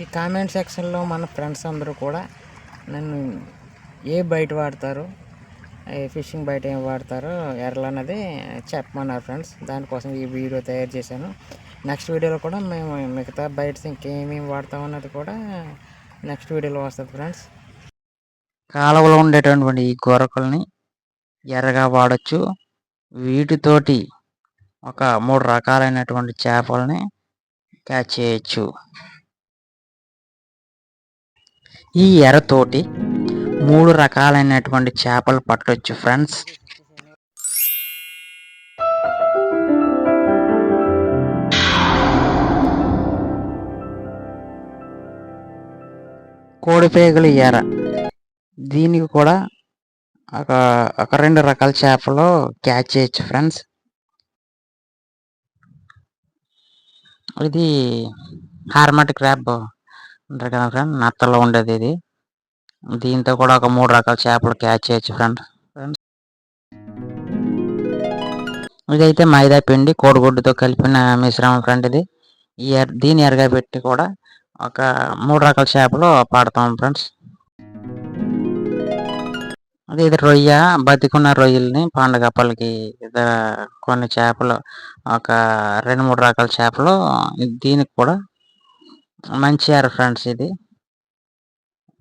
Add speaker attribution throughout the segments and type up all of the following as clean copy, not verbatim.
Speaker 1: ఈ కామెంట్ సెక్షన్లో మన ఫ్రెండ్స్ అందరూ కూడా నన్ను ఏ బయట వాడతారు, ఏ ఫిషింగ్ బయట ఏం వాడతారో ఎర్రలు అన్నది చెప్పమన్నారు ఫ్రెండ్స్. దానికోసం ఈ వీడియో తయారు చేశాను. నెక్స్ట్ వీడియోలో కూడా మేము మిగతా బయట ఇంకేమేమి వాడతాం అన్నది కూడా నెక్స్ట్ వీడియోలో వస్తుంది ఫ్రెండ్స్.
Speaker 2: కాలువలో ఉండేటటువంటి ఈ గొరకల్ని ఎర్రగా వాడచ్చు. వీటితోటి ఒక 3 రకాలైనటువంటి చేపల్ని క్యాచ్ చేయొచ్చు. ఈ ఎరతోటి 3 రకాలైనటువంటి చేపలు పట్టొచ్చు ఫ్రెండ్స్. కోడిపేగలు ఎర, దీనికి కూడా ఒక 2 రకాల చేపలు క్యాచ్ చేయొచ్చు ఫ్రెండ్స్. ఇది హార్మట్ క్రాబ్ అంటారు కదా ఫ్రెండ్, నత్తలో ఉండేది ఇది. దీంతో కూడా ఒక 3 రకాల చేపలు క్యాచ్ చేయొచ్చు ఫ్రెండ్స్. ఇదైతే మైదా పిండి కోడిగుడ్డుతో కలిపిన మిశ్రమం ఫ్రెండ్. ఇది దీన్ని ఎరగా పెట్టి కూడా ఒక 3 రకాల చేపలు పడతాం ఫ్రెండ్స్. అదే ఇది రొయ్య, బతికున్న రొయ్యల్ని పండుగప్పలకి కొన్ని చేపలు, ఒక 2-3 రకాల చేపలు. దీనికి కూడా మంచి ఎర ఫ్రెండ్స్. ఇది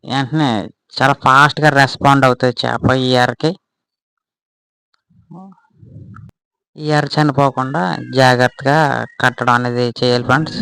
Speaker 2: వెంటనే చాలా ఫాస్ట్గా రెస్పాండ్ అవుతుంది చేప ఈ ఎరకి. ఈ ఎర చనిపోకుండా జాగ్రత్తగా కట్టడం అనేది చేయాలి ఫ్రెండ్స్.